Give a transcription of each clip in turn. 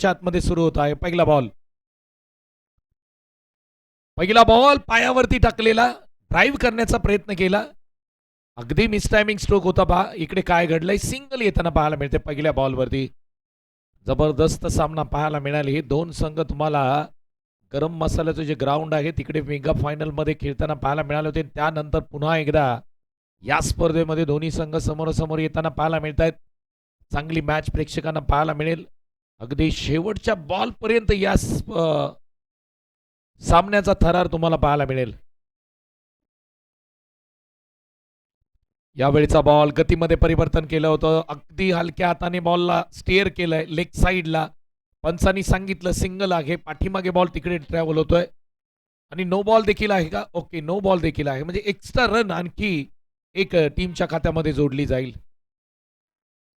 मैदानाच्या आतमध्ये सुरू होत आहे. पहिला बॉल पायावरती टाकलेला, ड्राईव्ह करण्याचा प्रयत्न केला, अगदी मिसटायमिंग स्ट्रोक होता पहा. इकडे काय घडलंय, सिंगल येताना पाहायला मिळते पहिल्या बॉलवरती. जबरदस्त सामना पाहायला मिळाले. दोन संघ तुम्हाला गरम मसाल्याचं जे ग्राउंड आहे तिकडे मेगा फायनल मध्ये खेळताना पाहायला मिळाले होते. त्यानंतर पुन्हा एकदा या स्पर्धेमध्ये दोन्ही संघ समोरासमोर येताना पाहायला मिळत आहेत. चांगली मॅच प्रेक्षकांना पाहायला मिळेल. अगदी शेवटच्या बॉल पर्यंत या सामन्याचा थरार तुम्हाला पाहायला मिळेल. यावेळीचा बॉल गतीमध्ये परिवर्तन केलं होतं. अगदी हलक्या हाताने बॉलला स्टेअर केलंय लेग साईडला. पंचांनी सांगितलं सिंगल आहे. पाठीमागे बॉल तिकडे ट्रॅव्हल होतोय आणि नो बॉल देखील आहे का? ओके, नो बॉल देखील आहे. म्हणजे एक्स्ट्रा रन आणखी एक टीमच्या खात्यामध्ये जोडली जाईल.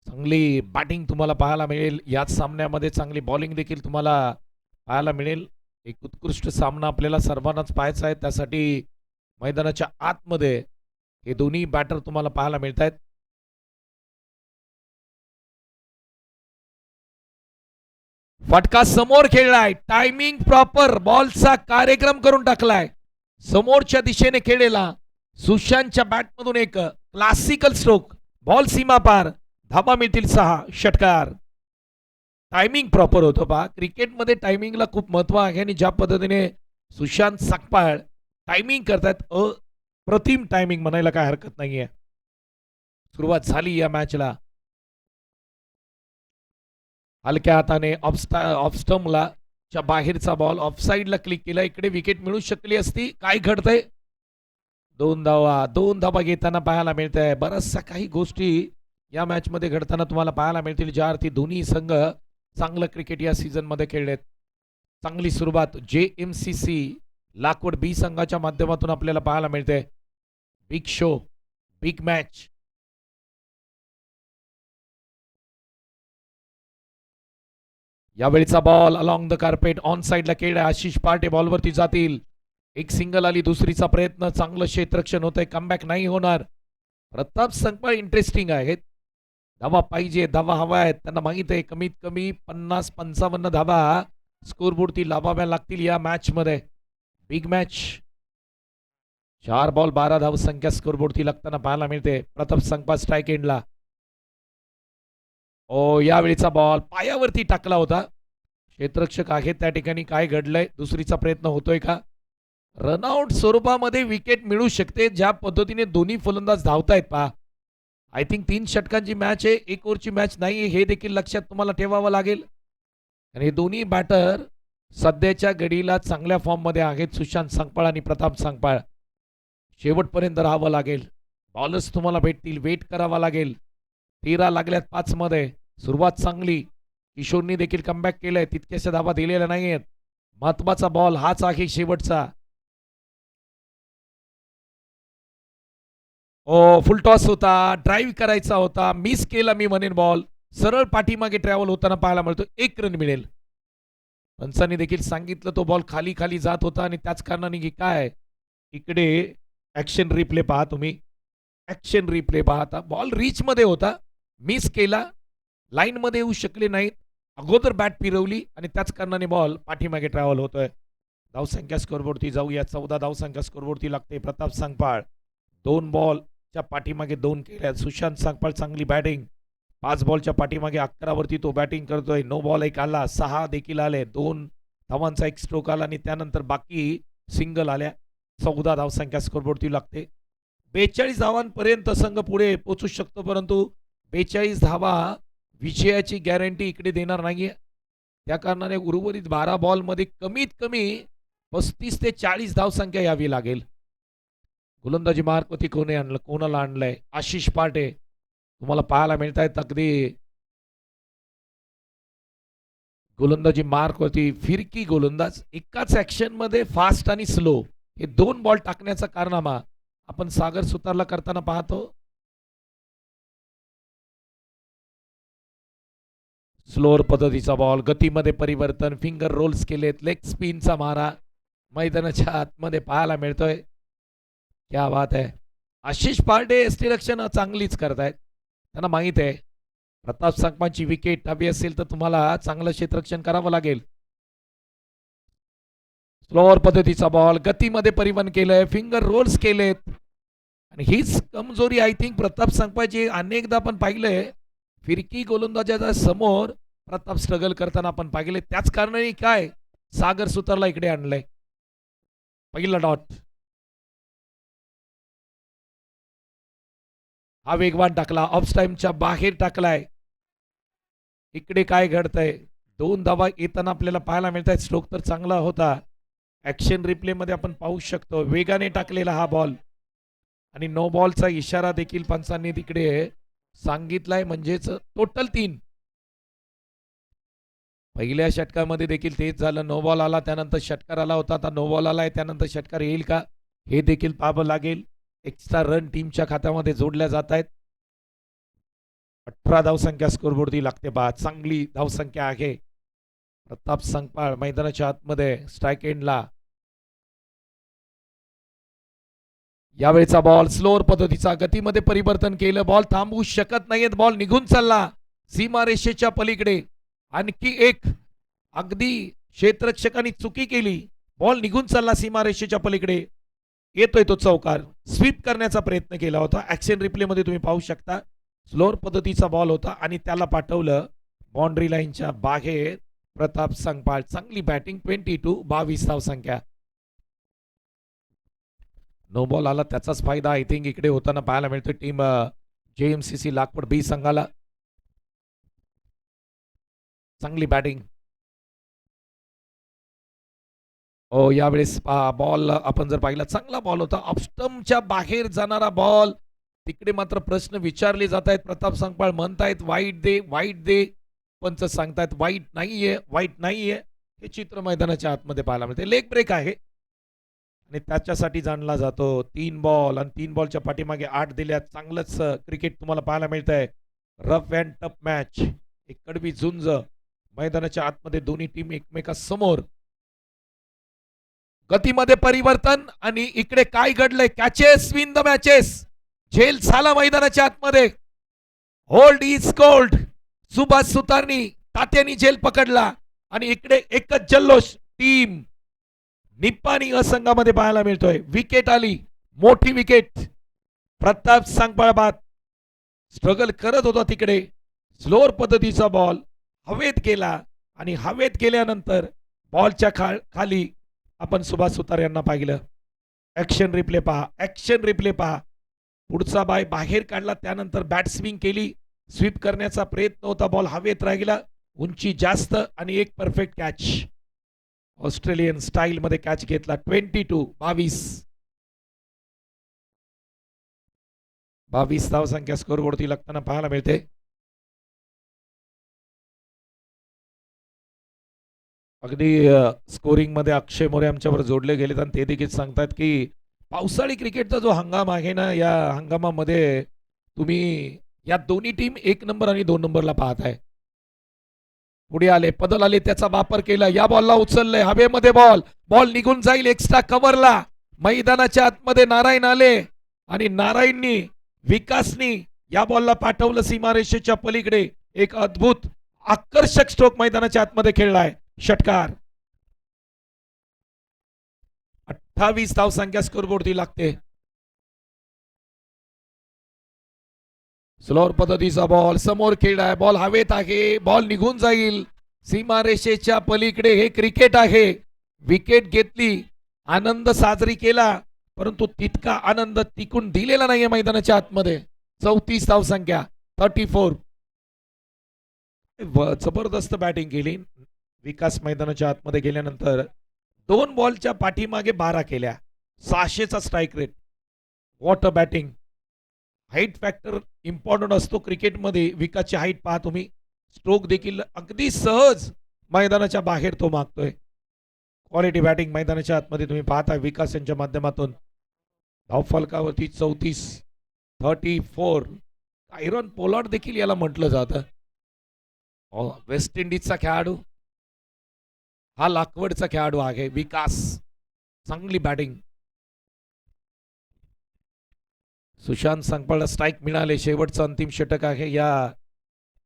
चांगली बॅटिंग तुम्हाला पाहायला मिळेल याच सामन्यामध्ये. चांगली बॉलिंग देखील तुम्हाला पाहायला मिळेल. एक उत्कृष्ट सामना आपल्याला सर्वांनाच पाहायचा आहे. त्यासाठी मैदानाच्या आतमध्ये हे दोन्ही बॅटर तुम्हाला पाहायला मिळत आहेत. फटका समोर खेळलाय. Timing proper. बॉलचा कार्यक्रम करून टाकलाय. समोरच्या दिशेने खेळलेला सुशांतच्या बॅटमधून एक क्लासिकल स्ट्रोक. बॉल सीमा पार. धाबा मिळतील 6. षटकार. टायमिंग प्रॉपर होतं पहा. क्रिकेटमध्ये टायमिंगला खूप महत्व आहे आणि ज्या पद्धतीने सुशांत सकपाळ टायमिंग करतायत, अप्रतिम टायमिंग म्हणायला काय हरकत नाहीये. सुरुवात झाली या मॅचला. हलक्या हाताने ऑफस्टम्पला च्या बाहेरचा बॉल ऑफसाईडला क्लिक केला. इकडे विकेट मिळू शकली असती. काय घडतंय? 2 धावा घेताना पाहायला मिळत आहे. बऱ्याचशा काही गोष्टी या मॅच मध्ये घडताना तुम्हाला पाहायला मिळतील, ज्या अर्थी दोन्ही संघ चांगलं क्रिकेट या सीझन मध्ये खेळलेत. चांगली सुरुवात JMCC लाकवड बी संघाच्या माध्यमातून आपल्याला पाहायला मिळते. Big show, big match. यावेळीचा ball along the carpet on साइडला खेळ. आशिष पार्टे बॉलवरती जातील. एक सिंगल आली. दुसरीचा प्रयत्न. चांगलं क्षेत्ररक्षण होतंय. कमबॅक नाही होणार. प्रताप संकपाळ इंटरेस्टिंग आहेत. धावा पाहिजे, धावा हवा आहेत. त्यांना माहित आहे कमीत कमी 50-55 धावा स्कोरबोर्डती लावाव्या लागतील या मॅच मध्ये. Big match. 4 बॉल 12 धाव संख्या स्कोरबोर्डती लागताना पाहायला मिळते. प्रताप संकपाळ स्ट्राईक एंडला. यावेळीचा बॉल पायावरती टाकला होता. क्षेत्ररक्षक आहे त्या ठिकाणी. काय घडलंय? दुसरीचा प्रयत्न होतोय का? रनआउट स्वरूपामध्ये विकेट मिळू शकते. ज्या पद्धतीने दोन्ही फलंदाज धावतायत पहा. आय थिंक 3 षटकांची मॅच आहे, 1 ओव्हरची मॅच नाही. हे देखील लक्षात तुम्हाला ठेवावं लागेल. आणि हे दोन्ही बॅटर सध्याच्या घडीला चांगल्या फॉर्म मध्ये आहेत. सुशांत संकपाळ आणि प्रताप संकपाळ. शेवटपर्यंत राहावं लागेल. बॉलर्स तुम्हाला भेटतील. वेट करावा लागेल. 13 लागल्यात 5 मध्ये. सुरुवात चांगली. किशोरनी देखील कमबॅक केलंय. तितक्याशा धावा दिलेल्या नाहीयेत. महत्वाचा बॉल हाच आहे शेवटचा. फुल टॉस होता. ड्राईव्ह करायचा होता. मिस केला मी म्हणेन बॉल. सरळ पाठीमागे ट्रॅव्हल होताना पाहायला मिळतो. 1 रन मिळेल. पंचांनी देखील सांगितलं तो बॉल खाली खाली जात होता आणि त्याच कारणाने की काय इकडे ऍक्शन रिप्ले पहा तुम्ही. ऍक्शन रिप्ले पाहता बॉल रीच मध्ये होता. मिस केला. लाईन मध्ये येऊ शकले नाहीत. अगोदर बॅट फिरवली आणि त्याच कारणाने बॉल पाठीमागे ट्रॅव्हल होतोय. धावसंख्या स्कोरबोर्डती जाऊया. 14 धावसंख्या स्कोरबोर्डती लागते. प्रताप संकपाळ 2 बॉलच्या पाठीमागे 2 केल्या. सुशांत संकपाळ चांगली बॅटिंग. 5 बॉलच्या पाठीमागे 11 वरती तो बॅटिंग करतोय. नो बॉल एक आला. 6 देखील आले. 2 धावांचा एक स्ट्रोक आला आणि त्यानंतर बाकी सिंगल आल्या. 14 धावसंख्या स्कोरबोर्डती लागते. 42 धावांपर्यंत संघ पुढे पोहोचू शकतो, परंतु 42 धावा विजयाची गॅरंटी इकडे देणार नाहीये. त्या कारणाने उर्वरित 12 बॉल मध्ये कमीत कमी 35 ते 40 धावसंख्या यावी लागेल. गोलंदाजी मार्कवरती कोणाला आणलंय? आशिष पार्टे तुम्हाला पाहायला मिळत आहेत. अगदी गोलंदाजी मार्कवरती फिरकी गोलंदाज. एकाच ऍक्शन मध्ये फास्ट आणि स्लो हे 2 बॉल टाकण्याचा कारनामा आपण सागर सुतारला करताना पाहतो. स्लोअर पद्धतीचा बॉल. गतीमध्ये परिवर्तन. फिंगर रोल्स केलेत. लेग स्पिनचा मारा मैदानाच्या आतमध्ये पाहायला मिळतोय. क्या बात आहे. आशिष पार्टे यष्टीरक्षण चांगलीच करतायत. त्यांना माहित आहे प्रताप संकपाची विकेट हवी असेल तर तुम्हाला चांगलं क्षेत्ररक्षण करावं लागेल. स्लोअर पद्धतीचा बॉल गतीमध्ये परिवहन केलंय, फिंगर रोल्स केलेत आणि हीच कमजोरी आय थिंक प्रताप संकपाची अनेकदा आपण पाहिलंय. फिरकी गोलंदाजाच्या समोर प्रताप स्ट्रगल करताना आपण पाहिले. त्याच कारणाने काय सागर सुतारला इकडे आणलंय. पहिला डॉट. हा वेगवान टाकला, ऑफ टाइमच्या बाहेर टाकलाय. इकडे काय घडतंय, 2 धावा येताना आपल्याला पाहायला मिळत आहेत. स्ट्रोक तर चांगला होता. ऍक्शन रिप्ले मध्ये आपण पाहू शकतो वेगाने टाकलेला हा बॉल आणि नो बॉलचा इशारा देखील पंचांनी तिकडे सांगितलाय. म्हणजेच टोटल 3. पहिल्या षटकामध्ये देखील तेच झालं. नो बॉल आला, त्यानंतर षटकार आला होता. आता नो बॉल आलाय, त्यानंतर षटकार येईल का हे देखील पाहावं लागेल. एक्स्ट्रा रन टीमच्या खात्यामध्ये जोडल्या जात आहेत. 18 धावसंख्या स्कोरबोर्डती लागते बा. चांगली धावसंख्या आहे. प्रताप संकपाळ मैदानाच्या आतमध्ये स्ट्राईक एंडला. यावेळेचा बॉल स्लोअर पद्धतीचा गतीमध्ये परिवर्तन केलं. बॉल थांबवू शकत नाहीयेत. बॉल निघून चालला सीमारेषेच्या पलीकडे. आणखी एक अगदी क्षेत्ररक्षकांनी चुकी केली. बॉल निघून चालला सीमारेषेच्या पलीकडे. येतोय तो चौकार. स्वीप करण्याचा प्रयत्न केला होता. ऍक्शन रिप्ले मध्ये तुम्ही पाहू शकता. स्लोअर पद्धतीचा बॉल होता आणि त्याला पाठवलं बाउंड्री लाईनच्या बाहेर. प्रताप संकपाळ चांगली बॅटिंग. 22 धावसंख्या. नो बॉल आला त्याचाच फायदा आय थिंक इकडे होताना पाहायला मिळतो टीम JMCC लागपड बी संघाला. चांगली बॅटिंग. हो यावेळेस बॉल आपण जर पाहिला चांगला बॉल होता. ऑफस्टमच्या बाहेर जाणारा बॉल. तिकडे मात्र प्रश्न विचारले जात आहेत. प्रताप संकपाळ म्हणतायत वाईट दे, वाईट दे. पंच सांगतायत वाईट नाहीये, वाईट नाहीये. हे चित्र मैदानाच्या आतमध्ये पाहायला मिळते. लेग ब्रेक आहे आणि त्याच्यासाठी जाणला जातो. 3 बॉल आणि 3 बॉलच्या पाठीमागे 8 दिल्या. चांगलंच क्रिकेट तुम्हाला पाहायला मिळत आहे. Rough and tough match. एक कडवी झुंज मैदानाच्या आतमध्ये. दोन्ही टीम एकमेकांसमोर. गतीमध्ये परिवर्तन आणि इकडे काय घडलंय. Catches win the matches. झेल झाला मैदानाच्या आतमध्ये. Hold is cold. सुभाष सुतारनी तात्यानी झेल पकडला आणि इकडे एकच जल्लोष टीम निप्पाणी असंघामध्ये पाहायला मिळतोय. विकेट आली, मोठी विकेट. प्रताप संकपाळ बाद स्ट्रगल करत होता तिकडे. स्लोअर पद्धतीचा बॉल हवेत गेला आणि हवेत गेल्यानंतर बॉलच्या खाली आपण सुभाष सुतार यांना पाहिलं. ऍक्शन रिप्ले पहा, ऍक्शन रिप्ले पहा. पुढचा बाय बाहेर काढला, त्यानंतर बॅट स्विंग केली. स्वीप करण्याचा प्रयत्न होता. बॉल हवेत राहिला, उंची जास्त आणि एक परफेक्ट कॅच. ऑस्ट्रेलियन स्टाईल मध्ये कॅच घेतला. 22 धावसंख्या स्कोरबोर्डती लागताना पाहायला मिळते. अगदी स्कोरिंग मध्ये अक्षय मोरे आमच्यावर जोडले गेलेत आणि ते देखील सांगतात की पावसाळी क्रिकेटचा जो हंगाम आहे ना, या हंगामामध्ये तुम्ही या दोन्ही टीम 1 नंबर आणि 2 नंबरला पाहताय. पुढे आले, पदल आले, त्याचा वापर केला. या बॉलला उचललंय हवेमध्ये. बॉल बॉल निघून जाईल एक्स्ट्रा कव्हरला. मैदानाच्या आतमध्ये नारायण आले आणि नारायणनी विकासनी या बॉलला पाठवलं सीमारेषेच्या पलीकडे. एक अद्भुत आकर्षक स्ट्रोक मैदानाच्या आतमध्ये खेळलाय. षटकार. 28 धावसंख्या स्कोरबोर्डती लागते. स्लोअर पद्धतीचा बॉल समोर खेळलाय. बॉल हवेत आहे. बॉल निघून जाईल सीमारेषेच्या पलीकडे. हे क्रिकेट आहे. विकेट घेतली, आनंद साजरी केला, परंतु तितका आनंद टिकून दिलेला नाहीये मैदानाच्या आतमध्ये. 34 धावसंख्या. 34. जबरदस्त बॅटिंग केली. विकास मैदानाच्या आतमध्ये गेल्यानंतर 2 बॉलच्या पाठीमागे 12 केल्या. 600चा strike rate. What a batting. Height factor important असतो क्रिकेटमध्ये. विकासची हाईट पहा तुम्ही. स्ट्रोक देखील अगदी सहज मैदानाच्या बाहेर तो मागतोय. क्वालिटी बॅटिंग मैदानाच्या आतमध्ये तुम्ही पाहता विकास यांच्या माध्यमातून. धावफलकावरती 34. आयरन पोलार्ड देखील याला म्हटलं जातं. वेस्ट इंडिजचा खेळाडू, हा लाकवडचा खेळाडू आहे विकास. चांगली बॅटिंग. सुशांत संकपाळला स्ट्राईक मिळाले. शेवटचं अंतिम षटक आहे या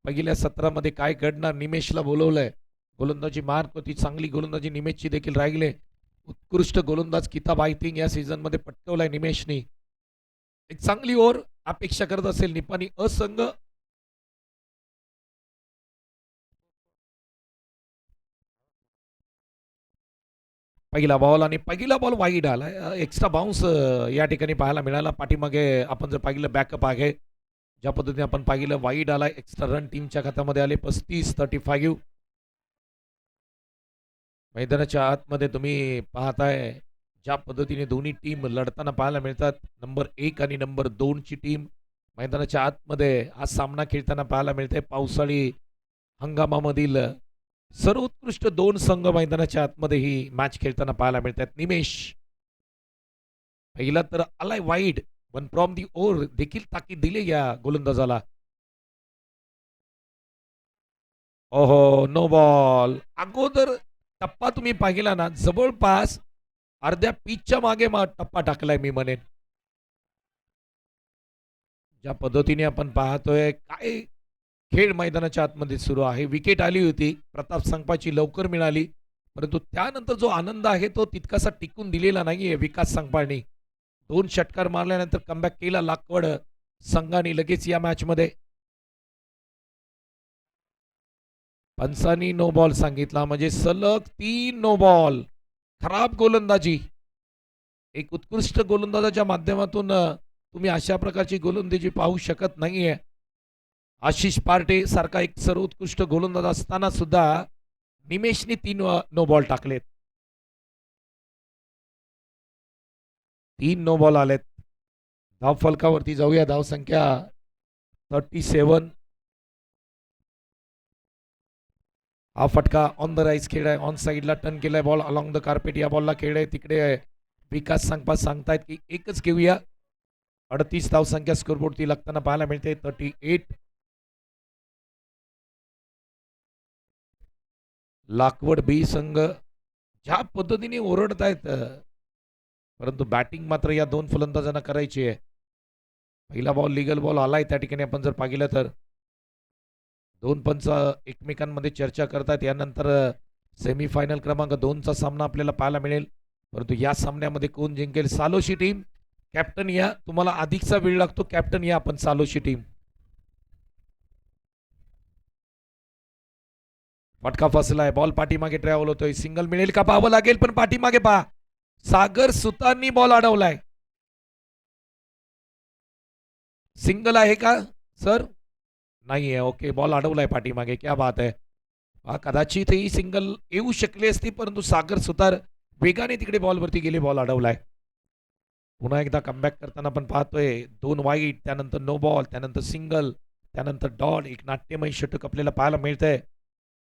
पहिल्या सत्रामध्ये काय घडणार. निमेशला बोलवलंय. गोलंदाजी मार्क होती, चांगली गोलंदाजी निमेशची देखील राहिली. उत्कृष्ट गोलंदाज किताब आय थिंक या सीझन मध्ये पटकवलाय निमेशनी. एक चांगली ओव्हर अपेक्षा करत असेल निपाणी असंघ. पहिला बॉल आणि पहिला बॉल वाईड आला. एक्स्ट्रा बाउन्स या ठिकाणी पाहायला मिळाला. पाठीमागे आपण जर पाहिलं बॅकअप आहे, ज्या पद्धतीने आपण पाहिलं वाईड आला. एक्स्ट्रा रन टीमच्या खात्यामध्ये आले 35-35. मैदानाच्या आतमध्ये तुम्ही पाहताय ज्या पद्धतीने दोन्ही टीम लढताना पाहायला मिळतात. नंबर 1 आणि नंबर 2 ची टीम मैदानाच्या आतमध्ये हा सामना खेळताना पाहायला मिळते. पावसाळी हंगामामधील सर्वोत्कृष्ट 2 संघ मैदानाच्या आतमध्ये ही मॅच खेळताना पाहायला मिळतात. निमेश पहिला तर आलाय वाईड, पण फ्रॉम दी ओव्हर देखील ताकीद दिली या गोलंदाजाला. ओहो, नो बॉल. अगोदर टप्पा तुम्ही पाहिला ना, जवळपास अर्ध्या पिचच्या मागे टप्पा टाकलाय मी म्हणेन. ज्या पद्धतीने आपण पाहतोय काय खेळ मैदानाच्या आतमध्ये सुरू आहे. विकेट आली होती प्रताप संगपाची, लवकर मिळाली, परंतु त्यानंतर जो आनंद आहे तो तितकासा टिकून दिलेला नाहीये विकास संगपाळनी. 2 षटकार मारल्यानंतर कमबॅक केला लाकवड संघाने लगेच या मॅच मध्ये. पंचांनी नो बॉल सांगितला म्हणजे सलग 3 नो बॉल. खराब गोलंदाजी. एक उत्कृष्ट गोलंदाजाच्या माध्यमातून तुम्ही अशा प्रकारची गोलंदाजी पाहू शकत नाहीये. आशिष पार्टे सारखा एक सर्वोत्कृष्ट गोलंदाज असताना सुद्धा निमेशने 3 नो बॉल टाकलेत. 3 नो बॉल आलेत. धाव फलकावरती जाऊया. धाव संख्या 37. हा फटका ऑन द राईज खेळ आहे. ऑन साईडला टर्न केलाय बॉल अलॉंग द कार्पेट. या बॉलला खेळ आहे तिकडे. विकास संगपा सांगतायत की एकच घेऊया. 38 धाव संख्या स्कोरबोर्डती लागताना पाहायला मिळते. 38. लाकवड बी संघ ज्या पद्धतीने ओरडत आहेत, परंतु बॅटिंग मात्र या 2 फलंदाजांना करायची आहे. पहिला बॉल लिगल बॉल आलाय त्या ठिकाणी आपण जर पाहिलं तर 2 पंच एकमेकांमध्ये चर्चा करतात. यानंतर सेमीफायनल क्रमांक 2 चा सामना आपल्याला पाहायला मिळेल. परंतु या सामन्यामध्ये कोण जिंकेल. सालोशी टीम कॅप्टन या. तुम्हाला अधिकचा वेळ लागतो, कॅप्टन या आपण सालोशी टीम. फटका फसलाय. बॉल पाठीमागे ट्रॅव्हल होतोय. सिंगल मिळेल का पाहावं लागेल, पण पाठीमागे पहा सागर सुतारनी बॉल अडवलाय. सिंगल आहे का सर. नाहीये. ओके, बॉल अडवलाय पाठीमागे. क्या बात आहे. कदाचित ही सिंगल येऊ शकली असती, परंतु सागर सुतार वेगाने तिकडे बॉलवरती गेले, बॉल अडवलाय. पुन्हा एकदा कमबॅक करताना आपण पाहतोय 2 वाईट, त्यानंतर नो बॉल, त्यानंतर सिंगल, त्यानंतर डॉट. एक नाट्यमय षटक आपल्याला पाहायला मिळतंय.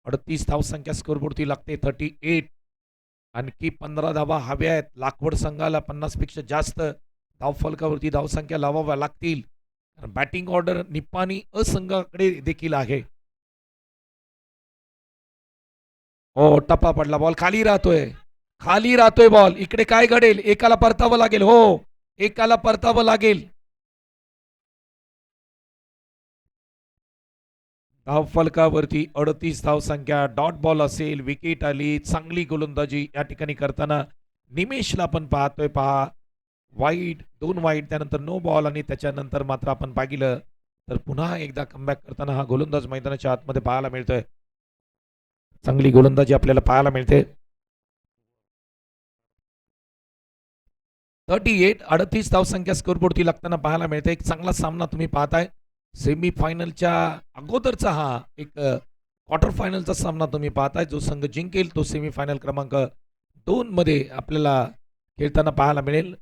38 धाव संख्या स्कोरबोर्डती लागते. 38. आणखी 15 धावा हव्या आहेत. लाकवड संघाला 50 पेक्षा जास्त धाव फलकावरती धावसंख्या लावाव्या लागतील. बॅटिंग ऑर्डर निपाणी असंघाकडे देखील आहे. हो, टप्पा पडला. बॉल खाली राहतोय. खाली राहतोय बॉल. इकडे काय घडेल. एकाला परतावं लागेल. हो, एकाला परतावं लागेल. धाव फलकावरती 38 धाव संख्या. डॉट बॉल असेल. विकेट आली. चांगली गोलंदाजी या ठिकाणी करताना निमेशला आपण पाहतोय. पहा वाईट, 2 वाईट, त्यानंतर नो बॉल आणि त्याच्यानंतर मात्र आपण पाहिलं तर पुन्हा एकदा कमबॅक करताना हा गोलंदाज मैदानाच्या आतमध्ये पाहायला मिळतोय. चांगली गोलंदाजी आपल्याला पाहायला मिळते. 38 धाव संख्या स्कोरबोर्डती लागताना पाहायला मिळते. एक चांगला सामना तुम्ही पाहताय. सेमीफायनलच्या अगोदरचा हा एक क्वार्टर फायनलचा सामना तुम्ही पाहताय. जो संघ जिंकेल तो सेमीफायनल क्रमांक 2 मध्ये आपल्याला खेळताना पाहायला मिळेल.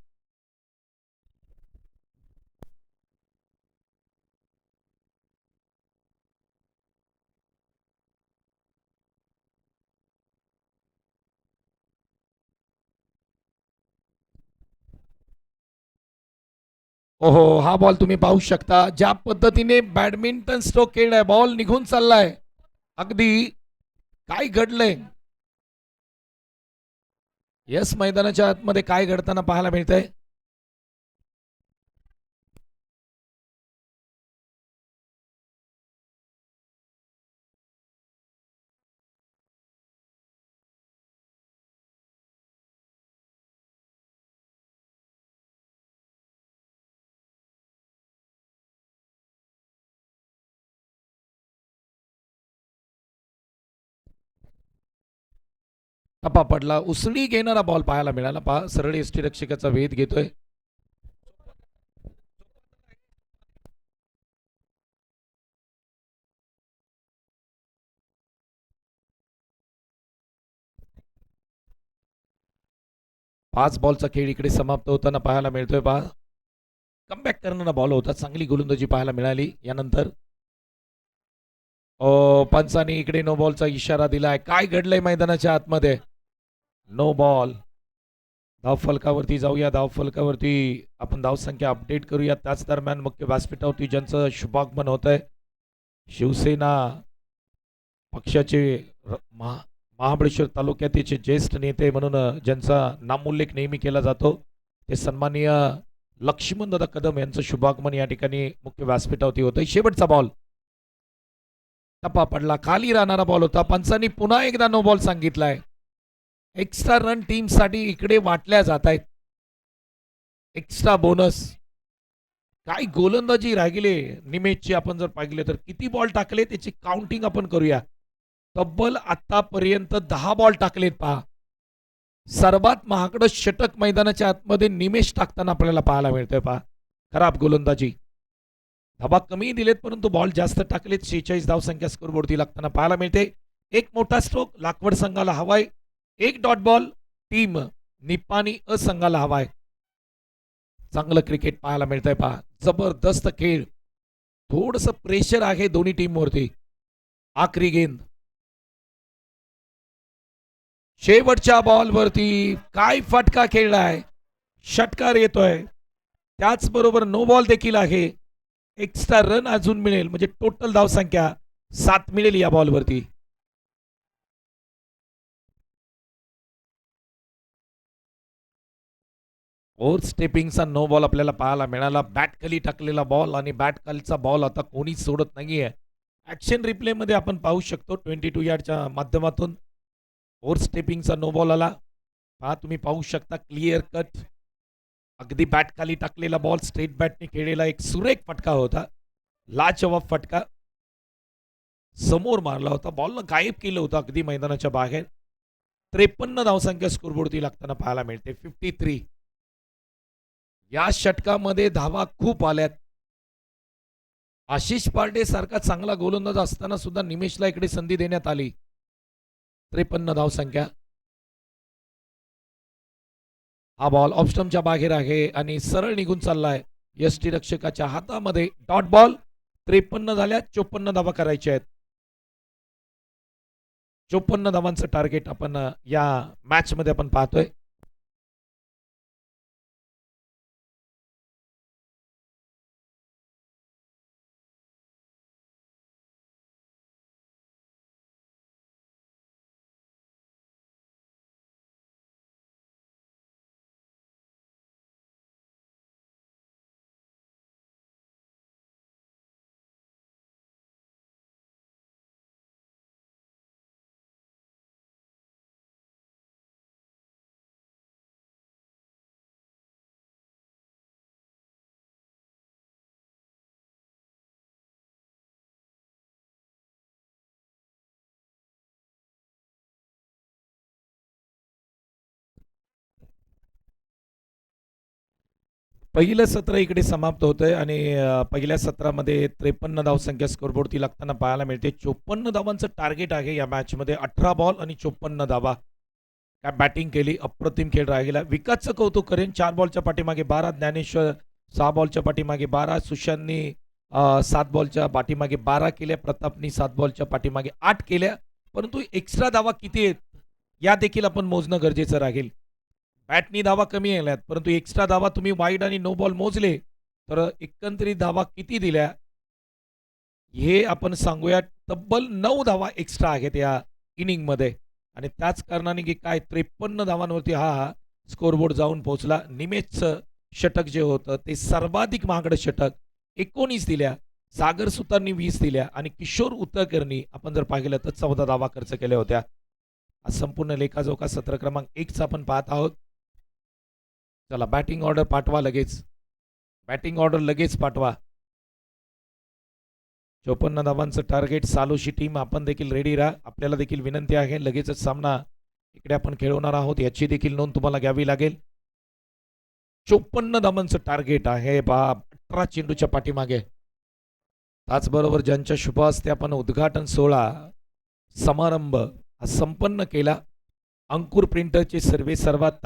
ओहो, हा बॉल तुम्ही पाहू शकता. ज्या पद्धतीने बॅडमिंटन स्ट्रोक खेळलाय, बॉल निघून चाललाय. अगदी काय घडलंय. यस, मैदानाच्या आतमध्ये काय घडताना पाहायला मिळतंय. टप्पा पडला, उसळी घेणारा बॉल पाहायला मिळाला. पहा सरळ यष्टीरक्षकाचा वेध घेतोय. पाच बॉलचा खेळ इकडे समाप्त होताना पाहायला मिळतोय. पहा कमबॅक करणारा बॉल होता, चांगली गोलंदाजी पाहायला मिळाली यानंतर. पंचाने इकडे नो बॉलचा इशारा दिलाय. काय घडलंय मैदानाच्या आतमध्ये? No ball. धाव फलकावरती जाऊया. धाव फलकावरती आपण धावसंख्या अपडेट करूया. त्याच दरम्यान मुख्य व्यासपीठावरती ज्यांचं शुभागमन होत आहे, शिवसेना पक्षाचे महाबळेश्वर तालुक्याचे ज्येष्ठ नेते म्हणून ज्यांचा नामोल्लेख नेहमी केला जातो, ते सन्माननीय लक्ष्मण दादा कदम यांचं शुभागमन या ठिकाणी मुख्य व्यासपीठावरती होतं. शेवटचा बॉल टप्पा पडला, खाली राहणारा बॉल होता. पंचांनी पुन्हा एकदा नो बॉल सांगितलाय. एक्स्ट्रा रन टीम साठी इकडे वाटल्या जात आहेत. Extra bonus. काय गोलंदाजी राहिली निमेशची आपण जर पाहिले तर किती बॉल टाकले त्याची काउंटिंग आपण करूया. तब्बल आतापर्यंत 10 बॉल टाकलेत. पहा सर्वात महागडं षटक मैदानाच्या आतमध्ये निमेश टाकताना आपल्याला पाहायला मिळतंय. पहा खराब गोलंदाजी. धाबा कमी दिलेत परंतु बॉल जास्त टाकलेत. 46 धावसंख्या स्कोरबोर्डती लागताना पाहायला मिळते. एक मोठा स्ट्रोक लाखवड संघाला हवाय. एक डॉट बॉल टीम निपाणी असंघाला हवाय. चांगलं क्रिकेट पाहायला मिळतंय. पहा जबरदस्त खेळ. थोडस प्रेशर आहे दोन्ही टीमवरती. आखरी गेंद शेवटच्या बॉलवरती काय फटका खेळलाय. षटकार येतोय. त्याचबरोबर नो बॉल देखील आहे. एक्स्ट्रा रन अजून मिळेल म्हणजे टोटल धावसंख्या 7 मिळेल या बॉलवरती. ओव्हर स्टेपिंगचा नो बॉल आपल्याला पाहायला मिळाला. बॅट खाली टाकलेला बॉल आणि बॅट खालचा बॉल आता कोणीच सोडत नाहीये. ऍक्शन रिप्ले मध्ये आपण पाहू शकतो 22 यार्डच्या माध्यमातून ओव्हर स्टेपिंगचा नो बॉल आला. पहा तुम्ही पाहू शकता क्लिअर कट. अगदी बॅट खाली टाकलेला बॉल स्ट्रेट बॅटने खेळलेला एक सुरेख फटका होता. लाजवाब फटका समोर मारला होता. बॉलनं गायब केलं होतं अगदी मैदानाच्या बाहेर. 53 धावसंख्या स्कोरबोर्डती लागताना पाहायला मिळते. 53. या षटकामध्ये धावा खूप आल्यात. आशिष पार्टे सारखा चांगला गोलंदाज असताना सुद्धा निमेशला इकडे संधी देण्यात आली. 53 धावसंख्या. हा बॉल ऑफस्टंपच्या बाहेर आहे आणि सरळ निघून चाललाय यष्टीरक्षकाच्या हातामध्ये. Dot ball. 53 झाल्या. 54 धावा करायच्या आहेत. 54 धावांचं टार्गेट आपण या मॅच मध्ये आपण पाहतोय. पहिलं सत्र इकडे समाप्त होतंय आणि पहिल्या सत्रामध्ये 53 धावसंख्या स्कोरबोर्डती लागताना पाहायला मिळते. 54 धावांचं टार्गेट आहे या मॅच मध्ये. 18 बॉल आणि 54 धावा. काय बॅटिंग केली. अप्रतिम खेळ राहिला. विकासचं कौतुक करेन. 4 बॉलच्या पाठीमागे 12. ज्ञानेश्वर 6 बॉलच्या पाठीमागे 12. सुशांतनी 7 बॉलच्या पाठीमागे 12 केल्या. प्रतापनी 7 बॉलच्या पाठीमागे 8 केल्या. परंतु एक्स्ट्रा धावा किती आहेत या देखील आपण मोजणं गरजेचं राहील. बॅटनी धावा कमी आल्यात परंतु एक्स्ट्रा धावा तुम्ही वाईड आणि नो बॉल मोजले तर एकंदरीत धावा किती दिल्या हे आपण सांगूया. तब्बल 9 धावा एक्स्ट्रा आहेत या इनिंग मध्ये आणि त्याच कारणाने की काय 53 धावांवरती हा स्कोरबोर्ड जाऊन पोहोचला. निमेशचं षटक जे होतं ते सर्वाधिक महागडं षटक 19 दिल्या. सागर सुतारनी 20 दिल्या आणि किशोर उतरकरनी आपण जर पाहिलं तर 14 धावा खर्च केल्या होत्या. संपूर्ण लेखाजोखा सत्र क्रमांक 1 आपण पाहत आहोत. चला बॅटिंग ऑर्डर पाठवा लगेच. बॅटिंग ऑर्डर लगेच पाठवा. 54 धावांचं टार्गेट. सालोशी टीम आपण देखील रेडी राहा. आपल्याला देखील विनंती आहे लगेचच सामना इकडे आपण खेळवणार आहोत, याची देखील नोंद तुम्हाला घ्यावी लागेल. 54 धावांचं टार्गेट आहे बा 18 चेंडूच्या पाठीमागे. त्याचबरोबर ज्यांच्या शुभ हस्ते आपण उद्घाटन सोहळा समारंभ हा संपन्न केला, अंकुर प्रिंटरचे सर्वात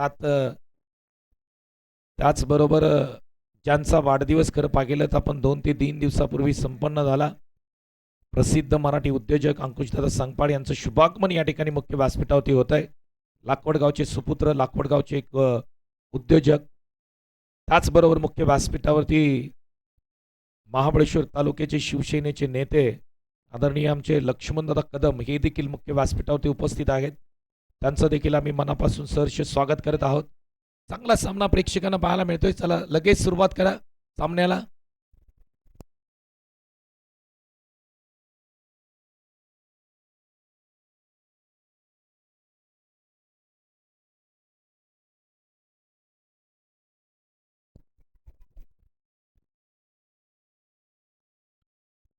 त्याचबरोबर ज्यांचा वाढदिवस खरं पाहिलं तर आपण 2 ते 3 दिवसापूर्वी संपन्न झाला. प्रसिद्ध मराठी उद्योजक अंकुशदादा संगपाळ यांचं शुभागमन या ठिकाणी मुख्य व्यासपीठावरती होत आहे. लाखवडगावचे सुपुत्र, लाखवडगावचे एक उद्योजक, त्याचबरोबर मुख्य व्यासपीठावरती महाबळेश्वर तालुक्याचे शिवसेनेचे नेते आदरणीय आमचे लक्ष्मणदादा कदम हे देखील मुख्य व्यासपीठावरती उपस्थित आहेत. त्यांचं देखील आम्ही मनापासून सहर्ष स्वागत करत आहोत. चांगला सामना प्रेक्षकांना पाहायला मिळतोय. चला लगेच सुरुवात करा सामन्याला.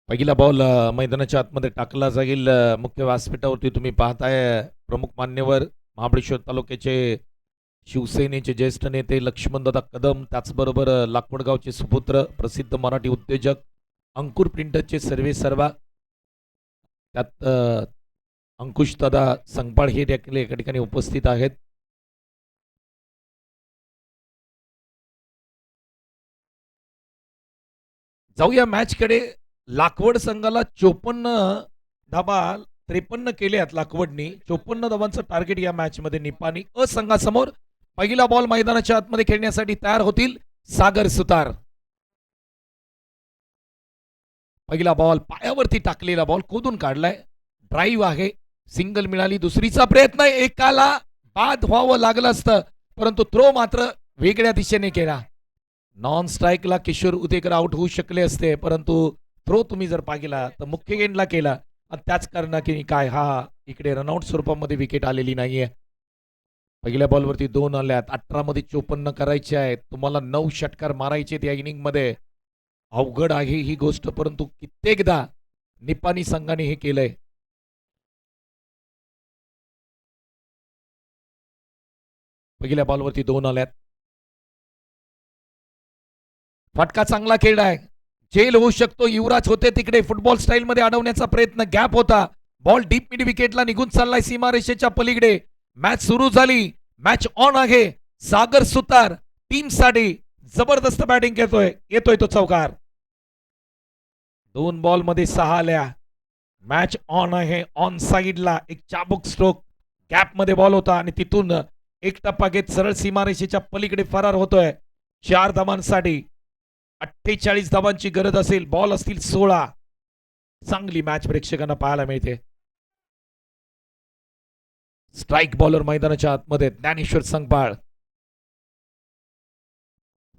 पहिला बॉल मैदानाच्या आतमध्ये टाकला जाईल. मुख्य व्यासपीठावरती तुम्ही पाहताय प्रमुख मान्यवर महाबळेश्वर तालुक्याचे शिवसेनेचे ज्येष्ठ नेते लक्ष्मणदादा कदम, त्याचबरोबर लाखवडगावचे सुपुत्र प्रसिद्ध मराठी उद्योजक अंकुर प्रिंटरचे सर्वा, त्यात अंकुशदादा संगपाळ हे देखील एका ठिकाणी उपस्थित आहेत. जाऊया मॅचकडे. लाखवड संघाला 54 धाबा 53 केल्यात लाखवडनी. 54 धावांचं टार्गेट या मॅच मध्ये निपाणी अ संघासमोर. पहिला बॉल मैदानाच्या आतमध्ये खेळण्यासाठी तयार होतील सागर सुतार. पहिला बॉल पायावरती टाकलेला बॉल खोदून काढलाय. ड्राईव्ह आहे, सिंगल मिळाली. दुसरीचा प्रयत्न एकाला बाद व्हावं लागलं असतं, परंतु थ्रो मात्र वेगळ्या दिशेने केला. नॉन स्ट्राईकला किशोर उदेकर आउट होऊ शकले असते, परंतु थ्रो तुम्ही जर पाहिला तर मुख्य गेंडला केला आणि त्याच कारणाने काय हा इकडे रनआउट स्वरूपामध्ये विकेट आलेली नाहीये. पहिल्या बॉलवरती 2 आल्यात. 18 मध्ये 54 करायचे आहेत. तुम्हाला 9 षटकार मारायचे या इनिंग मध्ये. अवघड आहे ही गोष्ट, परंतु कित्येकदा निपाणी संघाने हे केलंय. पहिल्या बॉलवरती 2 आल्यात. फटका चांगला खेळलाय. जेल होऊ शकतो. युवराज होते तिकडे, फुटबॉल स्टाईल मध्ये अडवण्याचा प्रयत्न, गॅप होता. बॉल डीप मिड विकेटला निघून चाललाय सीमारेषेच्या पलीकडे. मॅच सुरू झाली, मॅच ऑन आहे. सागर सुतार टीम साठी जबरदस्त बॅटिंग येतोय तो चौकार. 2 बॉल मध्ये 6 आल्या. मॅच ऑन आहे. ऑन साइडला एक चाबुक स्ट्रोक, गॅप मध्ये बॉल होता आणि तिथून एक टप्पा घेत सरळ सीमारेषेच्या पलीकडे फरार होतोय. 4 धावांसाठी 48 धावांची गरज असेल. बॉल असतील 16. चांगली मॅच प्रेक्षकांना पाहायला मिळते. स्ट्राईक बॉलर मैदानाच्या आतमध्ये ज्ञानेश्वर संगपाळ.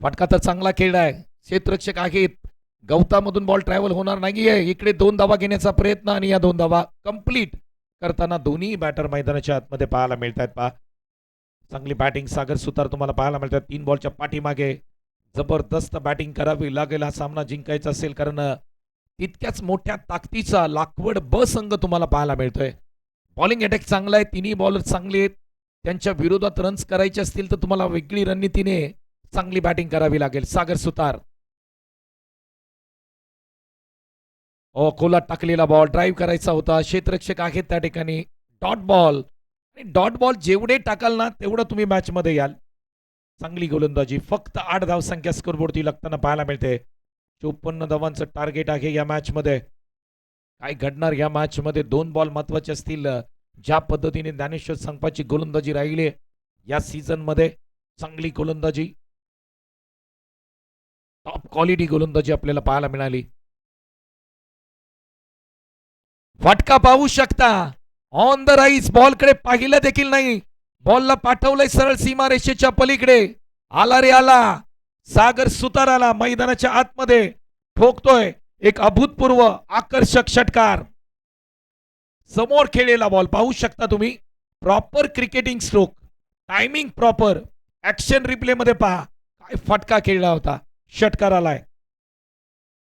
फटका तर चांगला खेळलाय. क्षेत्ररक्षक आहेत. गवतामधून बॉल ट्रॅव्हल होणार नाहीये. इकडे 2 धावा घेण्याचा प्रयत्न आणि या 2 धावा कंप्लीट करताना दोन्ही बॅटर मैदानाच्या आतमध्ये पाहायला मिळतात. पहा चांगली बॅटिंग सागर सुतार तुम्हाला पाहायला मिळतात. 3 बॉलच्या पाठीमागे जबरदस्त बॅटिंग करावी लागेल हा सामना जिंकायचा असेल, कारण तितक्याच मोठ्या ताकदीचा लाखवड ब संघ तुम्हाला पाहायला मिळतोय. बॉलिंग अटॅक चांगला आहे. तिन्ही बॉलर चांगले आहेत. त्यांच्या विरोधात रन्स करायचे असतील तर तुम्हाला वेगळी रणनीतीने चांगली बॅटिंग करावी लागेल. सागर सुतार खोलात टाकलेला बॉल ड्राईव्ह करायचा होता. क्षेत्ररक्षक आहेत त्या ठिकाणी. डॉट बॉल जेवढे टाकाल ना तेवढं तुम्ही मॅच मध्ये याल. चांगली गोलंदाजी. फक्त 8 धावसंख्या स्कोरबोर्डती लागताना पाहायला मिळते. 54 धावांचं टार्गेट आहे या मॅच मध्ये. काय घडणार या मॅच मध्ये? 2 बॉल महत्वाचे असतील. ज्या पद्धतीने ज्ञानेश्वर संगपाळची गोलंदाजी राहिली या सीझन मध्ये, चांगली गोलंदाजी, टॉप क्वालिटी गोलंदाजी आपल्याला पाहायला मिळाली. फटका पाहू शकता. On the rise. बॉलकडे पाहिलं देखील नाही. बॉलला पाठवलंय सरळ सीमारेषेच्या पलीकडे. आला रे आला. सागर सुतार आला मैदानाच्या आतमध्ये. ठोकतोय एक अभूतपूर्व आकर्षक षटकार. समोर खेळलेला बॉल पाहू शकता तुम्ही. Proper cricketing stroke, timing proper. Action replay मध्ये पहा काय फटका खेळला होता. षटकार आलाय.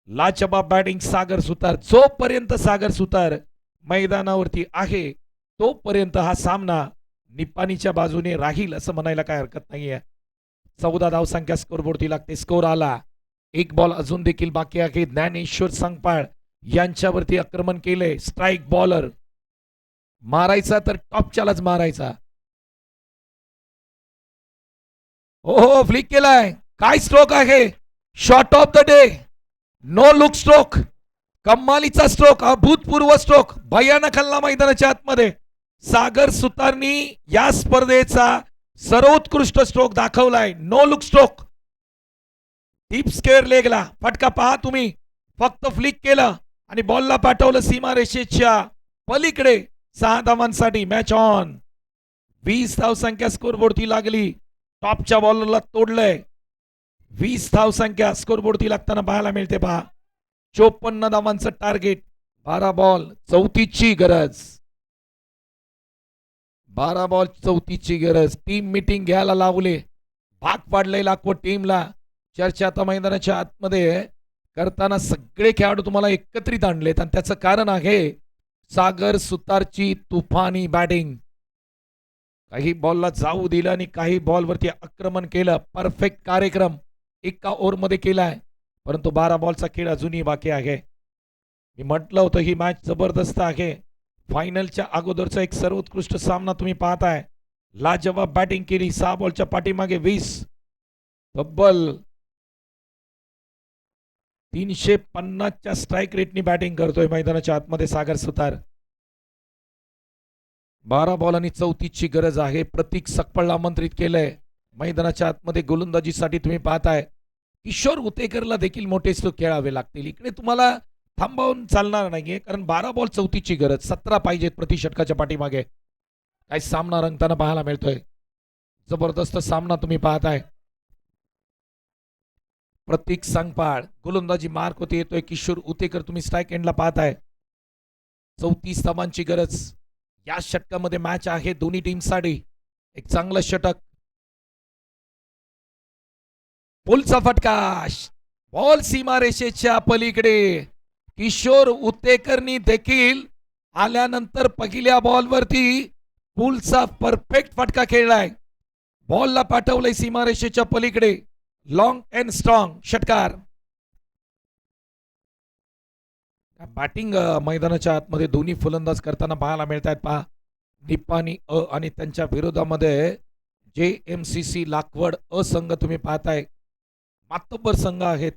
लाजवाब बॅटिंग सागर सुतार. जोपर्यंत सागर सुतार मैदानावरती आहे तोपर्यंत हा सामना निपाणीच्या बाजूने राहील असं म्हणायला काय हरकत नाहीये. 14 धावसंख्या स्कोरबोर्डती लागते. स्कोर आला. एक बॉल अजून देखील बाकी आहे. ज्ञानेश्वर संगपाळ यांच्यावरती आक्रमण केलंय. स्ट्राईक बॉलर मारायचा तर टॉपच्यालाच मारायचा. हो फ्लिक केलाय. काय स्ट्रोक आहे. Shot of the day. No look stroke. कमालीचा स्ट्रोक. अभूतपूर्व स्ट्रोक. भयानक हल्ला मैदानाच्या आतमध्ये. सागर सुतारनी या स्पर्धेचा सर्वोत्कृष्ट स्ट्रोक दाखवलाय. No look stroke. Deep square लेगला फटका पहा तुम्ही. फक्त फ्लिक केलं आणि बॉलला पाठवलं सीमारेषेच्या पलीकडे. 6 धावांसाठी मॅच ऑन. 20 धावसंख्या स्कोरबोर्डती लागली. टॉपच्या बॉलरला तोडलंय. 20 धावसंख्या स्कोरबोर्डती लागताना पाहायला मिळते पहा. 54 धावांचं टार्गेट. 12 बॉल 34ची गरज. 12 बॉल 34ची गरज. टीम मीटिंग घ्यायला लावले. भाग पाडले लाखवड टीमला. चर्चा आता मैदानाच्या आतमध्ये करताना सगळे खेळाडू तुम्हाला एकत्रित आणलेत आणि त्याचं कारण आहे सागर सुतारची तुफानी बॅटिंग. काही बॉलला जाऊ दिलं आणि काही बॉलवरती आक्रमण केलं. परफेक्ट कार्यक्रम एका ओव्हरमध्ये केलाय. परंतु 12 बॉलचा खेळ अजूनही बाकी आहे. मी म्हटलं होतं ही मॅच जबरदस्त आहे. फायनलच्या अगोदरचा एक सर्वोत्कृष्ट सामना तुम्ही पाहताय. लाजवाब बॅटिंग केली. 6 बॉलच्या पाठीमागे 20. तब्बल 350च्या स्ट्राईक रेटनी बॅटिंग करतोय मैदानाच्या आतमध्ये सागर सुतार. 12 बॉल आणि 34ची गरज आहे. प्रतीक सकपळला आमंत्रित केलंय मैदानाच्या आतमध्ये. गोलंदाजीसाठी तुम्ही पाहताय किशोर उतेकरला देखील मोठे स्ट्रोक खेळावे लागतील. इकडे तुम्हाला थांबवून चालणार नाहीये कारण 12 बॉल 34ची गरज. 17 पाहिजेत प्रति षटकाच्या पाठीमागे. काय सामना रंगताना पाहायला मिळतोय. जबरदस्त सामना तुम्ही पाहताय. प्रतीक संगपाळ गोलंदाजी मार्क होते येतोय. किशोर उतेकर तुम्ही स्ट्राईक एंडला पाहताय. 34 धावांची गरज. या षटकामध्ये मॅच आहे दोन्ही टीमसाठी. एक चांगलं षटक. पुलचा फटका. बॉल सीमारेषेच्या पलीकडे. किशोर उतेकरनी देखील आल्यानंतर पहिल्या बॉलवरती पुलचा परफेक्ट फटका खेळलाय. बॉलला पाठवलंय सीमारेषेच्या पलीकडे. लॉंग अँड स्ट्रॉंग षटकार. बॅटिंग मैदानाच्या आतमध्ये दोन्ही फलंदाज करताना पाहायला मिळत आहेत पहा. निपाणी अ आणि त्यांच्या विरोधामध्ये JMCC लाखवड अ संघ तुम्ही पाहताय. मातब्बर संघ आहेत.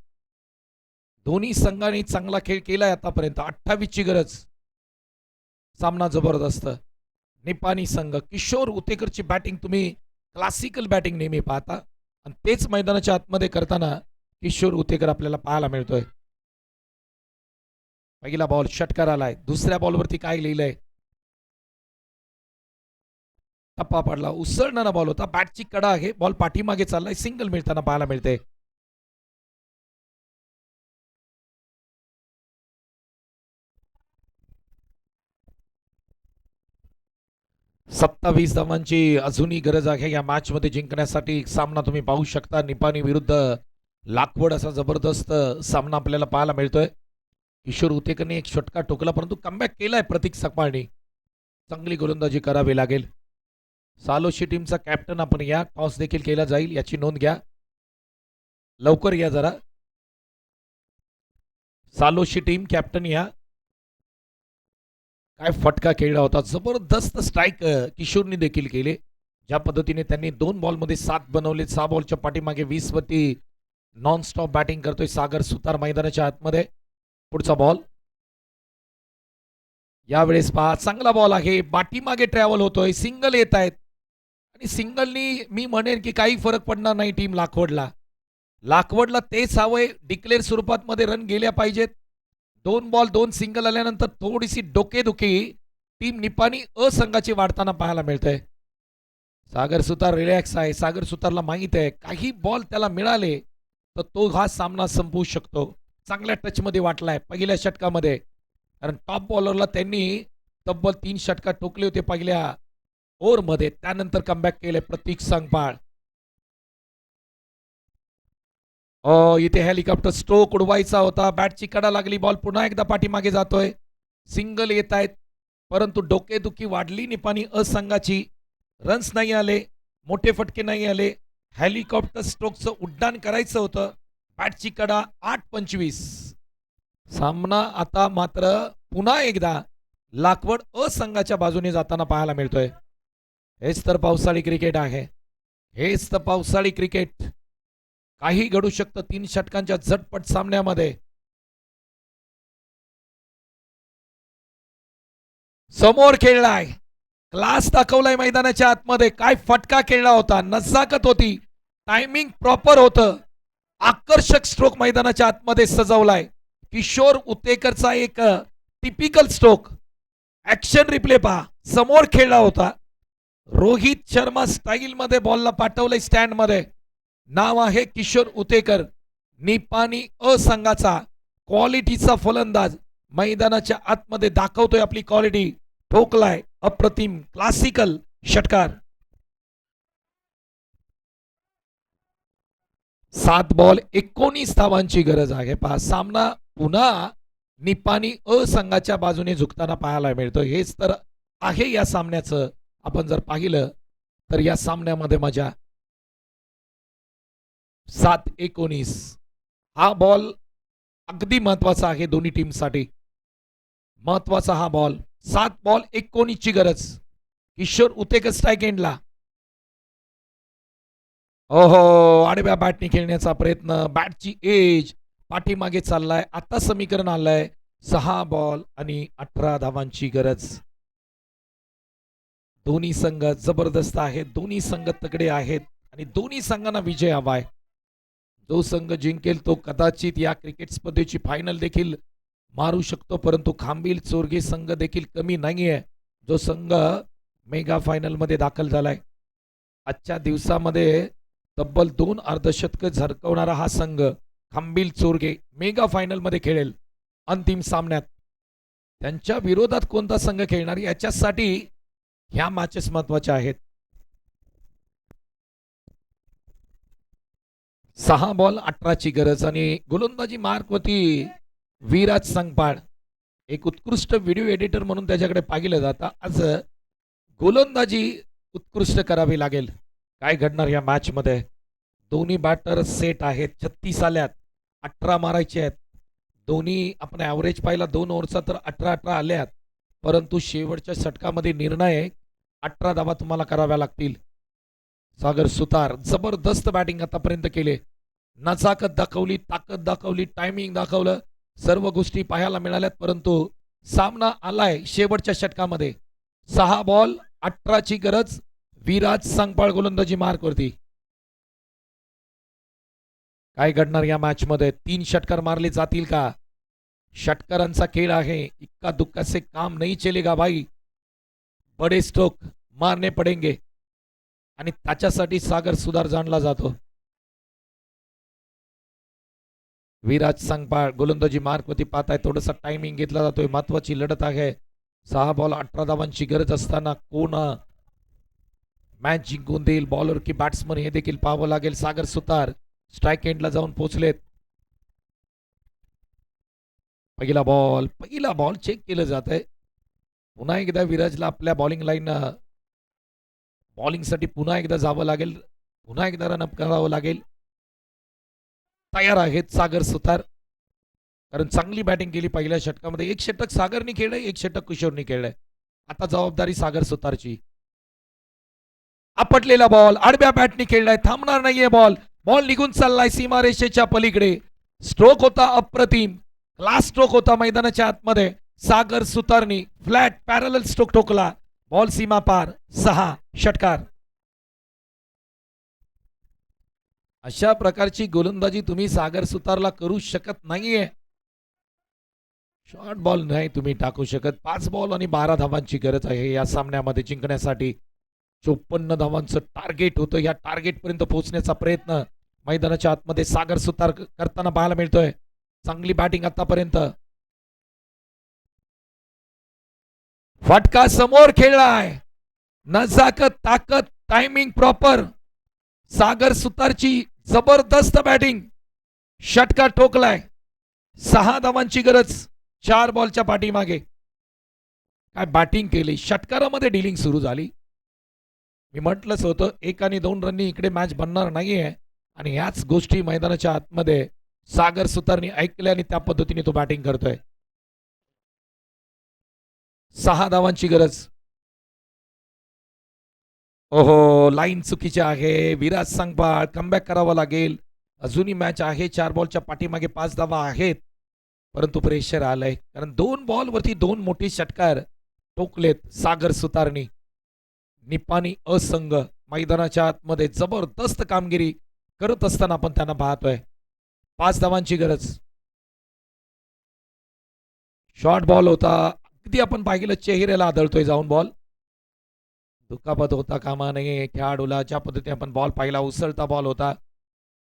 दोन्ही संघांनी चांगला खेळ केलाय आतापर्यंत. 28ची गरज. सामना जबरदस्त. निपाणी संघ किशोर उतेकरची बॅटिंग तुम्ही क्लासिकल बॅटिंग नेहमी पाहता आणि तेच मैदानाच्या आतमध्ये करताना किशोर उतेकर आपल्याला पाहायला मिळतोय. पहिला बॉल षटकार आलाय. दुसऱ्या बॉलवरती काय लिहिलंय. टप्पा पडला. उसळणारा बॉल होता. बॅटची कडा आहे. बॉल पाठीमागे चाललाय. सिंगल मिळताना पाहायला मिळते. सत्तावीस धावांची अजूनही गरज आहे या मॅच मध्ये जिंकण्यासाठी. सामना तुम्ही पाहू शकता. निपाणी विरुद्ध लाखवड असा जबरदस्त सामना आपल्याला पाहायला मिळतोय. किशोर उतेकरने एक षटकार ठोकला परंतु कमबॅक केलाय प्रतीक सकपाळने. चांगली गोलंदाजी करावी लागेल. सालोशी टीमचा कॅप्टन आपण या. टॉस देखील केला जाईल याची नोंद घ्या. लवकर या जरा. सालोशी टीम कॅप्टन या. काय फटका खेळला होता. जबरदस्त स्ट्राईक किशोरनी देखील केले. ज्या पद्धतीने त्यांनी 2 बॉलमध्ये 7 बनवले. 6 बॉलच्या पाठीमागे 20 वरती नॉन स्टॉप बॅटिंग करतोय सागर सुतार मैदानाच्या आतमध्ये. पुढचा बॉल यावेळेस पहा. चांगला बॉल आहे. पाठीमागे ट्रॅव्हल होतोय. सिंगल येत आहेत आणि सिंगलनी मी म्हणेन की काही फरक पडणार नाही टीम लाखवडला. लाखवडला तेच हवंय. डिक्लेअर स्वरूपात मध्ये रन गेल्या पाहिजेत. 2 बॉल 2 सिंगल आल्यानंतर थोडीशी डोकेदुखी टीम निपाणी अ संघाची वाढताना पाहायला मिळतंय. सागर सुतार रिलॅक्स आहे. सागर सुतारला माहित आहे काही बॉल त्याला मिळाले तर तो हा सामना संपवू शकतो. चांगल्या टचमध्ये वाटलाय पहिल्या षटकामध्ये कारण टॉप बॉलरला त्यांनी तब्बल 3 षटकार ठोकले होते पहिल्या ओव्हरमध्ये. त्यानंतर कमबॅक केले प्रतीक संगपाळ. इथे हेलिकॉप्टर स्ट्रोक उडवायचा होता. बॅटची कडा लागली. बॉल पुन्हा एकदा पाठीमागे जातोय. सिंगल येत आहेत परंतु डोकेदुखी वाढली निपाणी असंघाची. रन्स नाही आले, मोठे फटके नाही आले. हेलिकॉप्टर स्ट्रोकचं उड्डाण करायचं होतं. बॅटची कडा 8-25. सामना आता मात्र पुन्हा एकदा लाखवड संघाच्या बाजूने जाताना पाहायला मिळतोय. हेच तर पावसाळी क्रिकेट आहे. हेच तर पावसाळी क्रिकेट. काही घडू शकतं 3 षटकांच्या झटपट सामन्यामध्ये. समोर खेळलाय, क्लास दाखवलाय मैदानाच्या आतमध्ये. काय फटका खेळला होता, नजाकत होती, टायमिंग प्रॉपर होतं. आकर्षक स्ट्रोक मैदानाच्या आतमध्ये सजवलाय. किशोर उतेकरचा एक टिपिकल स्ट्रोक. ऍक्शन रिप्ले पहा, समोर खेळला होता. रोहित शर्मा स्टाईल मध्ये बॉलला पाठवलंय स्टँड मध्ये. नाव आहे किशोर उतेकर. निपाणी संघाचा क्वालिटीचा फलंदाज मैदानाच्या आतमध्ये दाखवतोय आपली क्वालिटी. ठोकलाय अप्रतिम क्लासिकल षटकार. 7 बॉल 19 धावांची गरज आहे. पहा सामना पुन्हा निपाणी संघाच्या बाजूने झुकताना पाहायला मिळतो. हेच तर आहे या सामन्याचं. आपण जर पाहिलं तर या सामन्यामध्ये मजा. 7-19 हा बॉल अगदी महत्वाचा आहे दोन्ही टीमसाठी. महत्वाचा हा बॉल. 7 बॉल 19 ची गरज. किशोर उतेकर स्ट्राईक एंडला. ओहो, आडव्या बॅटने खेळण्याचा प्रयत्न. बॅटची एज पाठीमागे चाललाय. आता समीकरण आलंय 6 बॉल आणि 18 धावांची गरज. दोन्ही संघ जबरदस्त आहेत. दोन्ही संघ तगडे आहेत आणि दोन्ही संघांना विजय हवाय. जो संघ जिंकेल तो कदाचित या क्रिकेट स्पर्धेची फायनल देखील मारू शकतो. परंतु खांबील चोरगे संघ देखील कमी नाहीये, जो संघ मेगा फायनल मध्ये दाखल झालाय. आजच्या दिवसामध्ये तब्बल 2 अर्धशतक झळकवणारा हा संघ खांबील चोरगे मेगा फायनल मध्ये खेळेल अंतिम सामन्यात. त्यांच्या विरोधात कोणता संघ खेळणार याच्यासाठी ह्या मॅचेस महत्वाच्या आहेत. 6 बॉल 18 ची गरज आणि गोलंदाजी मार्क होती विराज संगपाळ. एक उत्कृष्ट व्हिडिओ एडिटर म्हणून त्याच्याकडे पाहिलं जातं. आज गोलंदाजी उत्कृष्ट करावी लागेल. काय घडणार या मॅच मध्ये. दोन्ही बॅटर सेट आहेत. 36 आल्यात, 18 मारायचे आहेत. दोन्ही आपण ॲव्हरेज पाहिला 2 ओव्हरचा तर 18-18 आल्यात. परंतु शेवटच्या षटकामध्ये निर्णय 18 धावा तुम्हाला कराव्या लागतील. सागर सुतार जबरदस्त बॅटिंग आतापर्यंत केले. नजाकत दाखवली, ताकद दाखवली, टायमिंग दाखवलं, सर्व गोष्टी पाहायला मिळाल्यात. परंतु सामना आलाय शेवटच्या षटकामध्ये. 6 बॉल 18 ची गरज. विराज संगपाळ गोलंदाजी मार्क वरती. काय घडणार या मॅच मध्ये. 3 षटकार मारले जातील का. षटकारांचा खेळ आहे. इक्का दुक्का से काम नहीं चलेगा भाई. बडे स्ट्रोक मारने पडेंगे आणि त्याच्यासाठी सागर सुधार जाणला जातो. विराज संगपाळ गोलंदाजी मार्क वरती पाहताय. थोडासा टायमिंग घेतला जातोय. महत्वाची लढत आहे. 6 बॉल 18 धावांची गरज असताना कोण मॅच जिंकून देईल, बॉलर की बॅट्समन, हे देखील पाहावं लागेल. सागर सुतार स्ट्राईक एंडला जाऊन पोहोचलेत. पहिला बॉल चेक केलं जात आहे. पुन्हा एकदा विराजला आपल्या बॉलिंग लाईन बॉलिंगसाठी पुन्हा एकदा जावं लागेल. पुन्हा एकदा रनअप करावं लागेल. तयार आहेत सागर सुतार, कारण चांगली बॅटिंग केली पहिल्या षटकामध्ये. 1 षटक सागरनी खेळलंय, 1 षटक किशोरनी खेळलंय. आता जबाबदारी सागर सुतारची. आपटलेला बॉल आडव्या बॅटने खेळलाय. थांबणार नाहीये बॉल. बॉल निघून चाललाय सीमारेषेच्या पलीकडे. स्ट्रोक होता अप्रतिम. क्लास स्ट्रोक होता मैदानाच्या आतमध्ये. सागर सुतारनी फ्लॅट पॅरलल स्ट्रोक ठोकला. बॉल सीमा पार. 6 षटकार. अशा प्रकारची गोलंदाजी तुम्ही सागर सुतारला करू शकत नाहीये. शॉर्ट बॉल नाही तुम्ही टाकू शकत. 5 बॉल आणि 12 धावांची गरज आहे या सामन्यामध्ये जिंकण्यासाठी. 54 धावांचं टार्गेट होतं. या टार्गेट पर्यंत पोहोचण्याचा प्रयत्न मैदानाच्या आतमध्ये सागर सुतार करताना पाहायला मिळतोय. चांगली बॅटिंग आतापर्यंत. फटका समोर खेळलाय. नजाकत, ताकद, टायमिंग प्रॉपर. सागर सुतारची जबरदस्त बॅटिंग. षटकार ठोकलाय. 6 धावांची गरज 4 बॉलच्या पाठीमागे. काय बॅटिंग केली. षटकारामध्ये डिलिंग सुरू झाली. मी म्हटलंच होतं 1 आणि 2 रननी इकडे मॅच बनणार नाहीये आणि ह्याच गोष्टी मैदानाच्या आतमध्ये सागर सुतारनी ऐकल्या आणि त्या पद्धतीने तो बॅटिंग करतोय. 6 धावांची गरज. ओहो, लाईन चुकीची आहे. विराज सांगपाळ कमबॅक करावा लागेल. अजूनही मॅच आहे. 4 बॉलच्या पाठीमागे 5 धावा आहेत. परंतु प्रेशर आलंय कारण 2 बॉलवरती 2 मोठे षटकार टोकलेत सागर सुतारनी. निपाणी असंघ मैदानाच्या आतमध्ये जबरदस्त कामगिरी करत असताना आपण त्यांना पाहतोय. 5 धावांची गरज. शॉर्ट बॉल होता. अगदी आपण पाहिलं चेहऱ्याला आदळतोय जाऊन बॉल. दुखापत होता कामा नये खेळाडूला. ज्या पद्धतीने आपण बॉल पाहिला उसळता बॉल होता.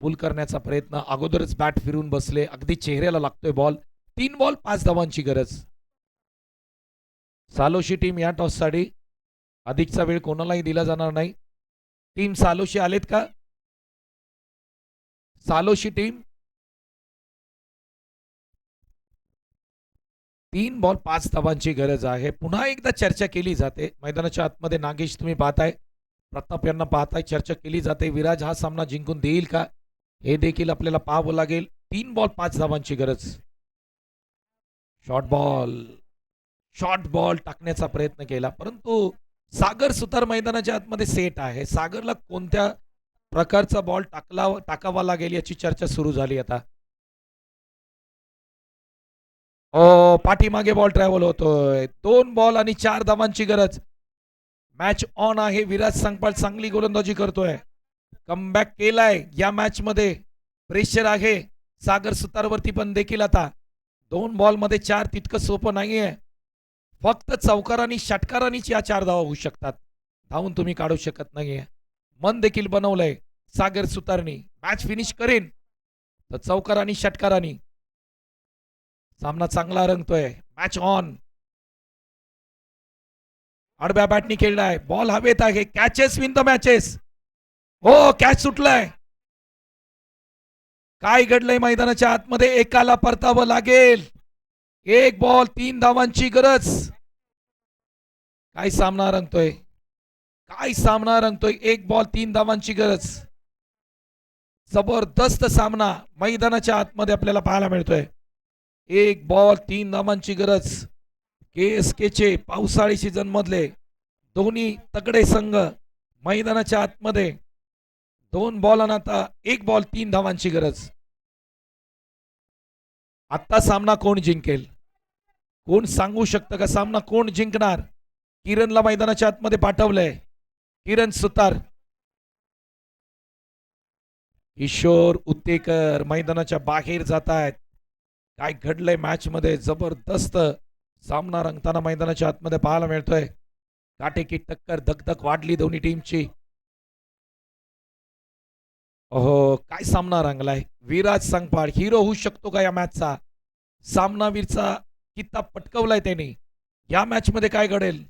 पुल करण्याचा प्रयत्न अगोदरच बॅट फिरून बसले. अगदी चेहऱ्याला लागतोय बॉल. 3 बॉल 5 धावांची गरज. सालोशी टीम या टॉससाठी अधिकचा वेळ कोणालाही दिला जाणार नाही. टीम सालोशी आलेत का? सालोशी टीम 3 बॉल 5 धावांची गरज आहे. पुन्हा एकदा चर्चा केली जाते मैदानाच्या आतमध्ये. नागेश तुम्ही पाहताय, प्रताप यांना पाहताय, चर्चा केली जाते विराज हा सामना जिंकून देईल का हे देखील आपल्याला पाहावं लागेल. 3 बॉल 5 धावांची गरज. शॉर्ट बॉल टाकण्याचा प्रयत्न केला परंतु सागर सुतार मैदानाच्या आतमध्ये सेट आहे. सागरला कोणत्या प्रकारचा बॉल टाकावा लागेल याची चर्चा सुरू झाली आता. पाठीमागे बॉल ट्रॅव्हल होतोय. 2 बॉल आणि 4 धावांची गरज. मॅच ऑन आहे. विराज सांगपाळ चांगली गोलंदाजी करतोय. कमबॅक केलाय या मॅच मध्ये. प्रेशर आहे सागर सुतारवरती पण देखील आता. 2 बॉल मध्ये 4 तितकं सोपं नाहीये. फक्त चौकारांनी षटकारांनीच या 4 धावा होऊ शकतात. धावून तुम्ही काढू शकत नाहीये. मन देखील बनवलंय सागर सुतारनी. मॅच फिनिश करेन तर चौकारांनी षटकारांनी. सामना चांगला रंगतोय. Match on. आडव्या बॅटनी खेळलाय. बॉल हवेत आहे. Catches win the matches. हो, कॅच सुटलाय. काय घडलंय मैदानाच्या आतमध्ये? एकाला परतावं लागेल. 1 बॉल 3 धावांची गरज. काय सामना रंगतोय. 1 बॉल 3 धावांची गरज. जबरदस्त सामना मैदानाच्या आतमध्ये आपल्याला पाहायला मिळतोय. 1 बॉल 3 धावांची गरज. केएसकेचे पावसाळी सीझन मधले दोन्ही तगडे संघ मैदानाच्या आतमध्ये. 2 बॉल आणि आता 1 बॉल 3 धावांची गरज. आता सामना कोण जिंकेल? कोण सांगू शकतं का सामना कोण जिंकणार? किरणला मैदानाच्या आतमध्ये पाठवलंय. किरण सुतार. किशोर उत्तेकर मैदानाच्या बाहेर जात आहेत. काय घडलंय मॅच मध्ये? जबरदस्त सामना रंगताना मैदानाच्या आतमध्ये पाहायला मिळतोय. काटेकी टक्कर, धकधक वाढली दोन्ही टीमची. ओहो, काय सामना रंगलाय. विराज सांगपाळ हिरो होऊ शकतो का या मॅचचा? सामनावीरचा किताब पटकवलाय त्याने. या मॅच मध्ये काय घडेल?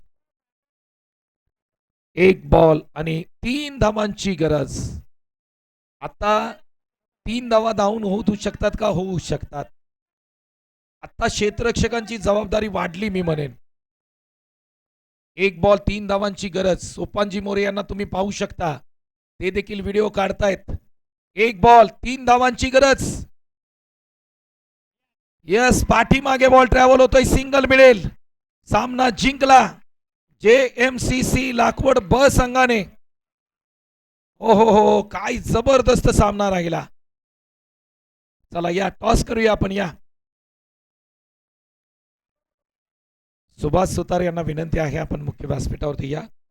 1 बॉल आणि 3 धावांची गरज. आता 3 धावा धावून होऊ शकतात का? होऊ शकतात. आता क्षेत्ररक्षकांची जबाबदारी वाढली मी म्हणेन. 1 बॉल 3 धावांची गरज. सोपानजी मोरे यांना तुम्ही पाहू शकता, ते देखील व्हिडिओ काढतायत. 1 बॉल 3 धावांची गरज. यस, पाठीमागे बॉल ट्रॅव्हल होतोय. सिंगल मिळेल. सामना जिंकला JMCC लाखवड ब संघाने. ओहो, काय जबरदस्त सामना राहिला. चला या टॉस करूया आपण. या सुभाष सुतार यांना विनंती आहे आपण मुख्य व्यासपीठावरती या.